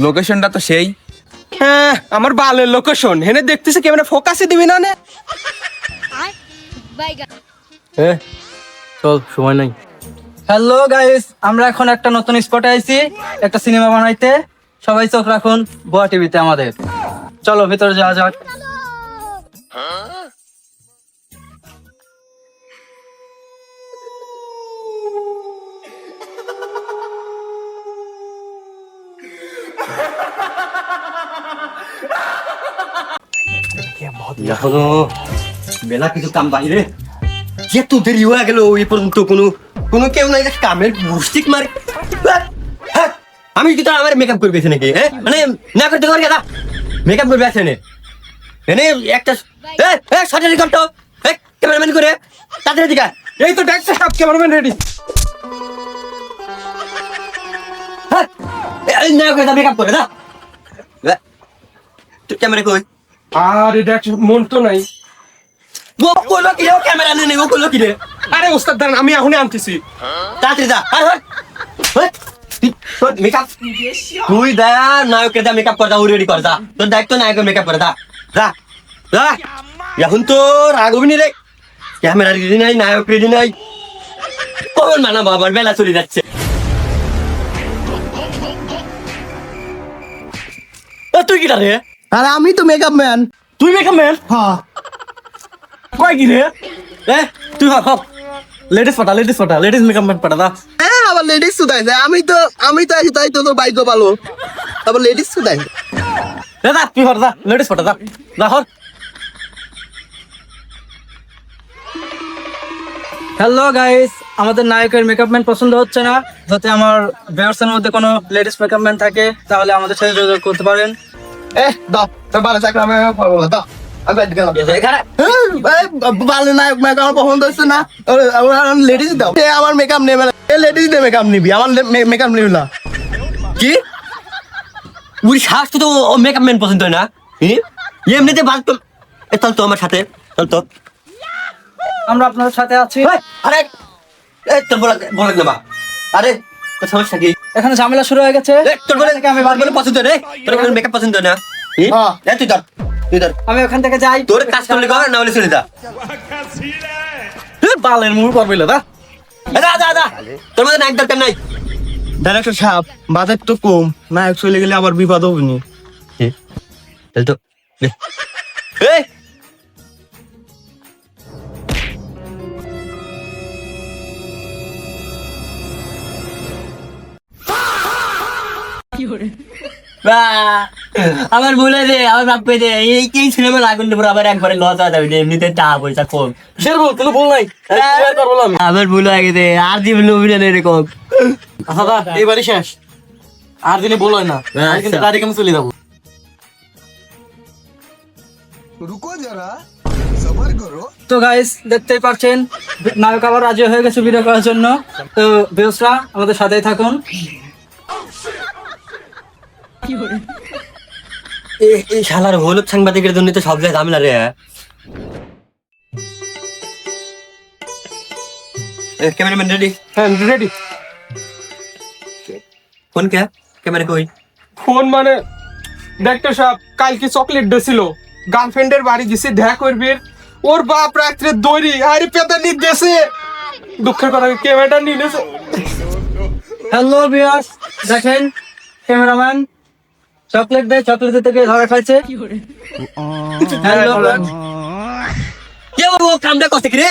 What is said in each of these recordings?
লোকেশনটা তো সেই। হ্যাঁ আমার বালের লোকেশন হেনে দেখতেছি ক্যামেরা ফোকাসই দিবি না নে। চল সময় নাই। হ্যালো গাইস, আমরা এখন একটা নতুন স্পটে আইছি, একটা সিনেমা বানাইতে। সবাই চোখ রাখুন গোয়া টিভিতে আমাদের। চলো ভিতরে যাওয়া যাক। এখনো মেলা কিছু কাম বাহিরে যেত দেরি হয়ে গেল এই পর্যন্ত কোনো কেউ নাই কামের মুস্তিক মারে। হ্যাঁ, আমি কি তোর আমার মেকআপ করবে নাকি? হ্যাঁ মানে না করতে পারি দাদা মেকআপ করবে আছে এনে একটা সরকারি করতো ক্যামেরাম্যান করে তাদের দিকে এই তো দেখছে সব ক্যামেরাম্যান রেডি। না করে মেকআপ করে না তুই ক্যামেরা কই? আরে দেখ মন তো নাই। ও কইলো কি ও ক্যামেরা নেই ও কইলো কি রে? আরে ওস্তাদ দাঁড়ান আমি এখনই আনতেছি। তাড়াতাড়ি যা। মেকআপ তুই দা নায়কের দা মেকআপ কর দা রেডি কর দা তোর দায়িত্ব নায়কের মেকআপ করে দা যা যা। এখন তো রাগ হবি রে, ক্যামেরা রেডি নাই নায়ক রেডি নাই কখন মানাবো আবার বেলা চলে যাচ্ছে। তুই কি রে? আরে আমি তো মেকআপ ম্যান। তুই মেকআপ ম্যান? হ্যাঁ কয় কি রে? তুই ভাব লেডিস মেকআপ ম্যান পাঠা দা। হ্যাঁ আবার লেডিস শুধাইছে। আমি তো আছি তাই তো তোর বাইকও পালো আবার লেডিস শুধাইছে। দাদা তুই হর দা লেডিস পাঠা দা দা হর। হ্যালো গাইস, আমাদের নায়কের মেকআপ ম্যান পছন্দ হচ্ছে না। যাতে আমার ভিউয়ার্সের মধ্যে কোনো লেডিস মেকআপ ম্যান থাকে তাহলে আমাদের সাথে যোগাযোগ করতে পারেন। দাও তোর ভালো চাকরি আমি পাবো দাও। আমি বাইরে গেলাম। ভালো না মেকআপ আমার পছন্দ হচ্ছে না। লেডিস দাও। আমার মেকআপ নেবে না, লেডিস দিয়ে মেকআপ নিবি, আমার মেকআপ নিবি না। কি উনি শ্বাস তো মেকআপ ম্যান পছন্দ হয় না? এমনিতে বাদ তো চল তো আমার সাথে চল তো। আমরা আপনাদের সাথে আছি। আরে তোর বলা নেবা। আরে তোর সমস্যা কি? এখানে ঝামেলা শুরু হয়ে গেছে। তোর বলে আমি বার বলে পছন্দ না তোর মেকআপ পছন্দ না। তুই ধর আমি ওখান থেকে যাই। তোর কাজ করলে কর না হলে চলে যা। বালের মুখ করবিল দা। তোর মধ্যে নায়ক দরকার নাই। ডাইরেক্টর সাহেব বাজেট তো কম, নায়ক চলে গেলে আবার বিপদ হবে নি। তো আমার বলে দে আমার বাপ দে এই সিনেমা লাগুন দেবো আবার একবারে লস হয়ে যাবে এমনিতে টাকা পয়সা কম। শের বল কোনো ভুল নাই। আবার ভুল হয়ে গেছে আর দিবেন অভিনয় এরকম। দাদা এইবারই শেষ, আর দিনে বল হয় না। আমি কিন্তু গাড়ি কেমন চলে যাবো। তো গাইস দেখতেই পাচ্ছেন নায়ক আবার রাজি হয়ে গেছে ভিডিও করার জন্য। তো ভিউয়ার্সরা আমাদের সাথেই থাকুন। এই শালার হলুদ সাংবাদিকের জন্য তো সব জায়গায় ঝামেলা রে। Cameraman ready? হ্যাঁ রেডি। ফোন কে ক্যামেরা কই? ফোন মানে ডাক্তার সাহেব কালকে চকলেট দিছিল, গার্লফ্রেন্ডের বাড়ি গেছি দেখা করবি, ওর বাপ রাত্রে দড়ি আরে পেতে নিয়ে দেশে দুঃখের কথা ক্যামেরাটা নিয়ে নেছে। হ্যালো ভিউয়ার্স, দেখেন ক্যামেরাম্যান চকলেট দেয়, চকলেট থেকে ধরা খাইছে। হ্যালো কেউ ও কামটা করতে কি রে?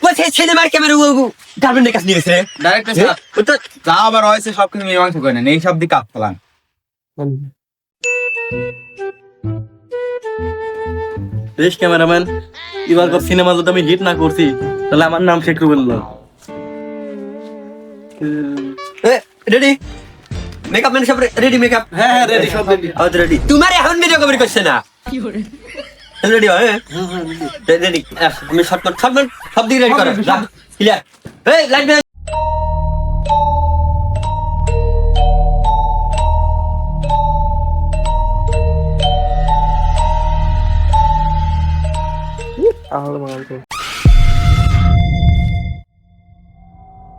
ও সেই সিনেমার ক্যামেরা ও গার্লফ্রেন্ডের কাছে নিয়ে গেছে রে। ডাইরেক্টর সাহেব ও তো যা আবার হয়েছে সবকিছু মীমাংসা করে নেন, এই সব দিকে কাপ ফেলান। বেশ ক্যামেরাম্যান, এবার সিনেমা যদি আমি হিট না করছি তাহলে আমার নাম Sheikh Rubel. Ready? Makeup man সব রেডি? মেকআপ হ্যাঁ রেডি, সব রেডি। আজ রেডি। তোমার এখন ভিডিও কভার করছে না? রেডি হয়? রেডি। আমি শর্টকাট সব দিকে রেডি করো। ক্লিয়ার? এই লাইট দে।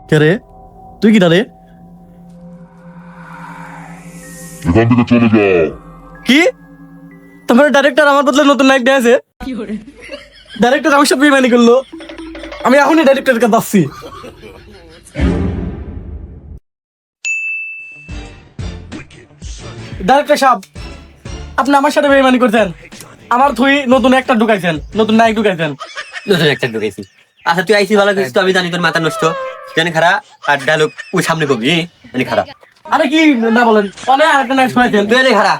কে রে? তুই কি রে? এখান থেকে চলে যাও। কি তোমার ডাইরেক্টর আমার বদলে নতুন নায়ক দিয়েছে? ডাইরেক্টর আমার সাথে বেইমানি করলো। আমি এখনই ডাইরেক্টরের কাছে যাচ্ছি। ডাইরেক্টর সাহেব, আপনি আমার সাথে বেইমানি করছেন। আমার থুই নতুন একটা ঢুকাইছেন, নতুন নায়ক ঢুকাইছেন। নতুন একটা ঢুকেছি। আচ্ছা তুই আইসি ভালো করিস তো, আমি জানি তোর মাথা নষ্ট। জানি খারা আর ডায়লগ ওই সামনে কবি জানি খারা। আরে কি না বলেন, অনেক আরেকটা নায়ক শোনাইছেন। তুই জানি খারা,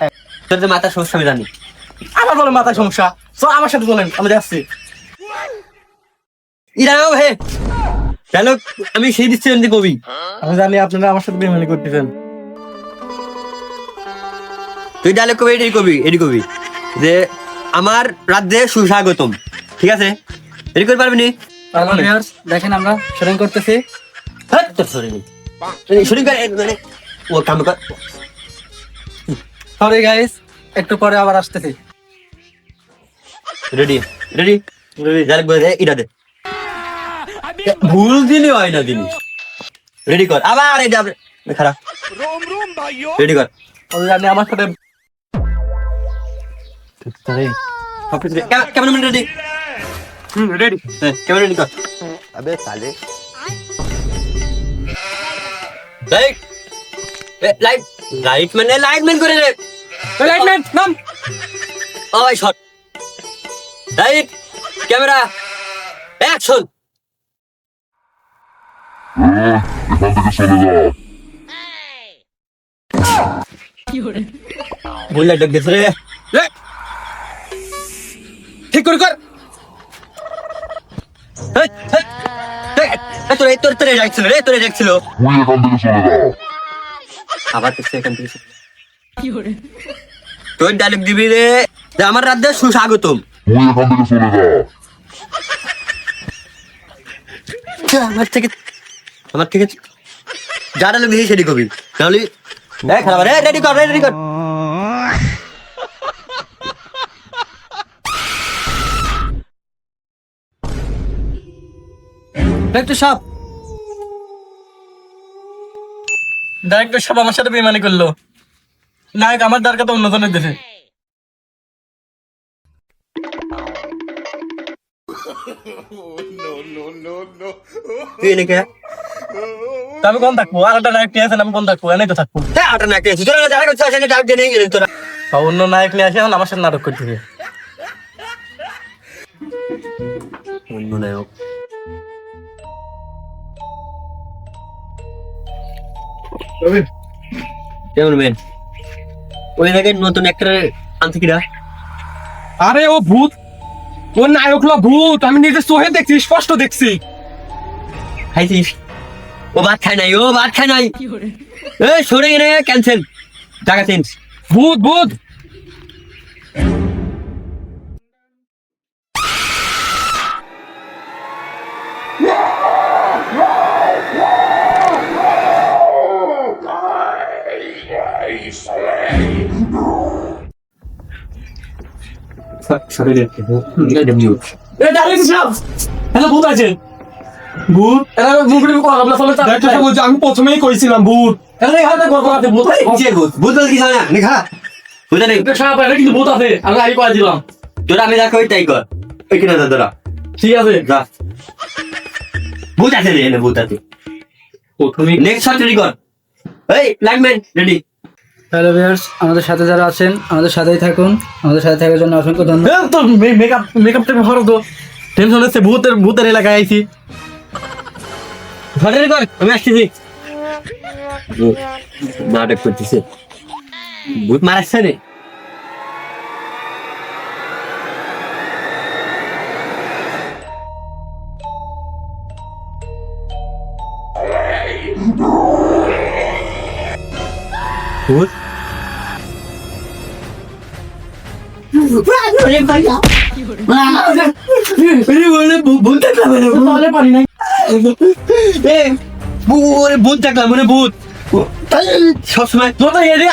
তোর যে মাথা সমস্যা আমি জানি। আমার বলেন মাথায় সমস্যা, তো আমার সাথে বলেন, আমি যাচ্ছি। ইরাও হে ডায়লগ আমি সেই দিচ্ছি জানি কবি। আমি জানি আপনারা আমার সাথে বেইমানি করতেছেন। তুই ডায়লগ কবি এডি কবি যে আমার রাজ্যে সুস্বাগতম, ঠিক আছে? এডি করতে পারবি নি? দেখেন আমরা শুটিং করতেছি। হ্যাঁ তোর সরি শুটিং কর মানে ও কাম কর। সরি গাইস, একটু পরে আবার আসতেছি। রেডি রেডি রেডি ডায়লগ বলে দে, ইটা দে। ভুল দিলি হয় না দিলি। রেডি কর আবার এটা খারাপ। রেডি কর। আমি জানি আমার সাথে cameraman ready. Ready. Camera ready কর। अबे साले লাইট লাইট লাইটম্যান করে রে। লাইটম্যান নাম। ও ভাই শট। Light camera action. এখান থেকে চলে যাও। ভুল লাইট দেখছ রে। ঠিক করে কর। তোর যাচ্ছিল রে, তোর যাচ্ছিল। তুই এখান থেকে চলে যাও। আবার দেখছে এখান থেকে। তোর ডায়লগ দিবি রে যে আমার রাজ্যে সুস্বাগতম। তুই এখান থেকে চলে যাও। আমার থেকে যা ডায়লগ দিবি সেটি কবি, তাহলে খারাপ রে। রেডি কর রেডি কর। ডাইরেক্টর সাহেব, ডাইরেক্টর সাহেব আমার সাথে বেইমানি করলো। নায়ক আমার দরকার তো অন্যজনের দেশে। তুই এনেকে তা আমি কোন থাকবো? আর একটা নায়ক নিয়ে আসেন, আমি কোন থাকবো? এনেই তো থাকবো। আটা না কেছি তোরা যারা করছিস সেটা ডাক দিয়ে নিয়ে গেলেন তোরা। বা অন্য নায়ক নিয়ে আসে, এখন আমার সাথে নাটক করতেছে। অন্য নায়ক কেমন মেন ওই জায়গায় নতুন একটা আনতে কিরা। আরে ও ভূত, ও নায়ক হলো ভূত। আমি নিজে চোখে দেখছি, স্পষ্ট দেখছি। খাইছিস? ও ভাত খায় নাই, ও ভাত খায় নাই। এই সরে গেলে ক্যান্সেল, টাকা চেঞ্জ। ভূত ভূত। হ্যালো, ভূত আছে। ভূত ডাক্তার সাহেব বলছে, আমি প্রথমেই কইছিলাম ভূত। ভূত ভূত বল কিছু না দেখা বুঝা নেই। কিন্তু ভূত আছে, আমি আগে করে দিলাম। তোরা আমি দেখো তাই কর। ওই কিনা তোরা ঠিক আছে, যা। ভূত আছে রে, এনে ভূত আছে। নেক্সট শট রেডি কর। এই লাইটম্যান রেডি। হ্যালো ভিউয়ার্স, আমাদের সাথে যারা আছেন আমাদের সাথেই থাকুন। আমাদের সাথে থাকার জন্য অসংখ্য ধন্যবাদ। তো মেকআপ টেপ হরো তো, টেনশন হচ্ছে। ভূতের এলাকায় আইছি। শট রেডি কর, আমি আসতেছি। নাটক করতেছে, ভূত মারাচ্ছে রে। ভূত ভূত দেখলাম মানে ভূত সবসময়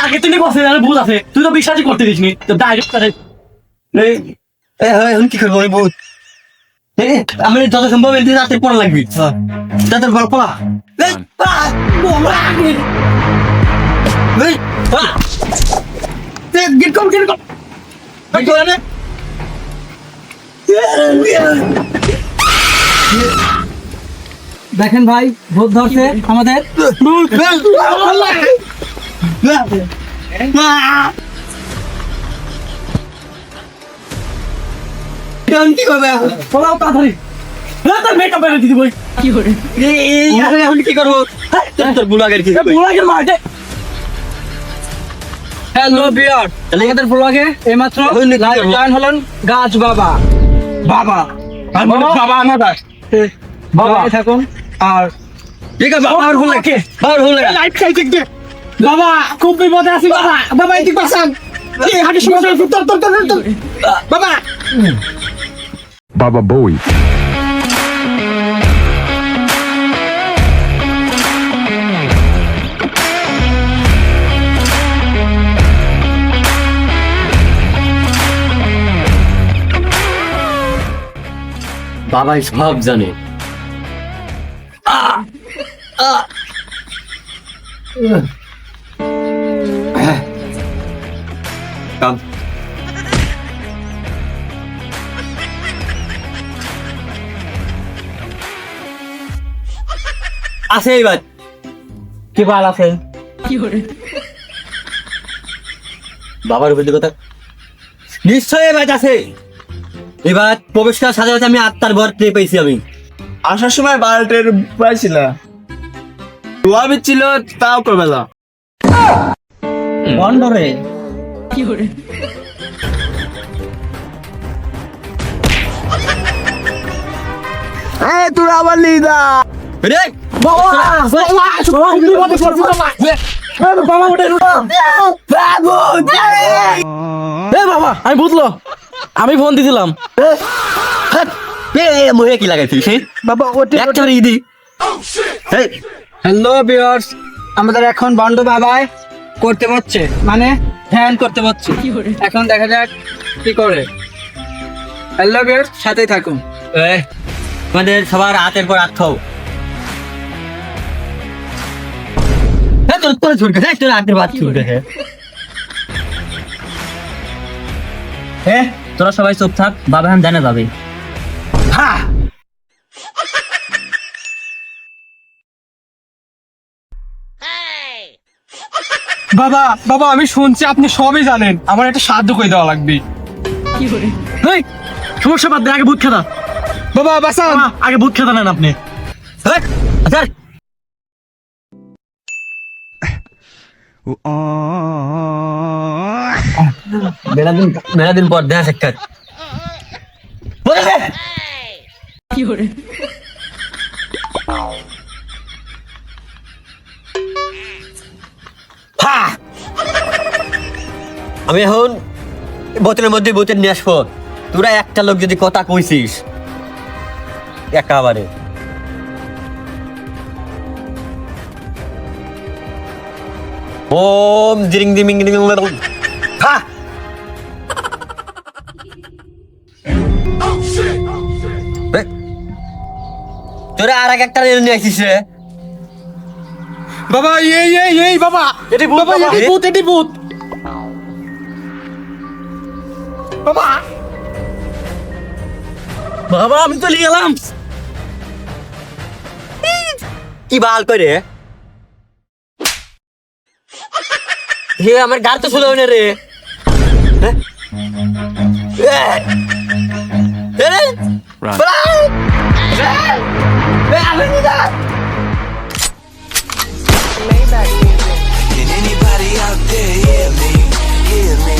আগে তুমি বসে ভূত আছে, তুই তো বিশ্বাসই করতে দিস নি। ডাইরেক্ট কি করবো আমি ভূত আমি যত সম্ভব এদিন রাতে পড়া লাগবি তাদের গল্প গিট কম দেখেন ভাই ভূত ধরছে আমাদের। কি করবে পলাও তাড়াতাড়ি। তোর মেকআপ এনে দিদি বই কি করে এখন কি করবো তোর বুলাগের কি ব্লগের মাঠে। হ্যালো বিয়ার, আমাদের ব্লগে এইমাত্র লাইভ জয়েন হলেন গাছ বাবা। বাবা বাবা আমাদের বাবা থাকুন। আর ঠিক আছে বাবার ভুল লাগে বাবার ভুল লাগে লাইট খাইতে দে বাবা খুব বিপদে আছি বাবা বাবা এদিক বাসান এই হাঁটি সমস্যা তোর বাবা Baba Bowie. বাবাই সব জানে কাম আছে এবার কি বাল আছে? বাবার উপর কথা নিশ্চয় এবার আছে এবার প্রবেশ করার সাথে সাথে আমি আত্মার ভর পেয়ে পেয়েছি আমি আসার সময় বাল্টের পাইছিল ধোয়া বিচ্ছিল তাও কবেলা বন্ধ রে। তোরা আবার লিদা রে বাবা আমি বুঝলো, আমি ফোন দিছিলাম। মুহে কি লাগাইছিস বাবা একটা ইদি হ্যালো ভিউয়ার্স, আমাদের এখন বন্ধু বাবাই করতে হচ্ছে, মানে ধ্যান করতে হচ্ছে। এখন দেখা যাক কি করে। হ্যালো ভিউয়ার্স, সাথেই থাকুন। আমাদের সবার হাতের পর হাত খাও তোর তোর ছুট গেছে তোর হাতের ভাত ছুট গেছে তোরা সবাই চুপ থাক, বাবা এখন জানে যাবে। বাবা বাবা আমি শুনছি আপনি সবই জানেন আমার একটা সাহায্য করে দেওয়া লাগবে সমস্যা বাদ দে, আগে ভূত খেতা। বাবা বাসান আগে ভূত খেতা নেন আপনি। আচ্ছা মেলা দিন পর দেখা সাক্ষাৎ আমি এখন বোতলের মধ্যে বোতল নিয়ে আসবো তোরা একটা লোক যদি কথা কইছিস একেবারে ওম জিরিং দিমিং দিমিং হা তোরা আর একটা নিয়ে আসিস রে বাবা এই বাবা এটি ভূত, বাবা বাবা। এটি ভূত বাবা বাবা আমি চলে গেলাম। কি বাল করে হে আমার গার তো শুলো না রে Can anybody out there hear me? Hear me?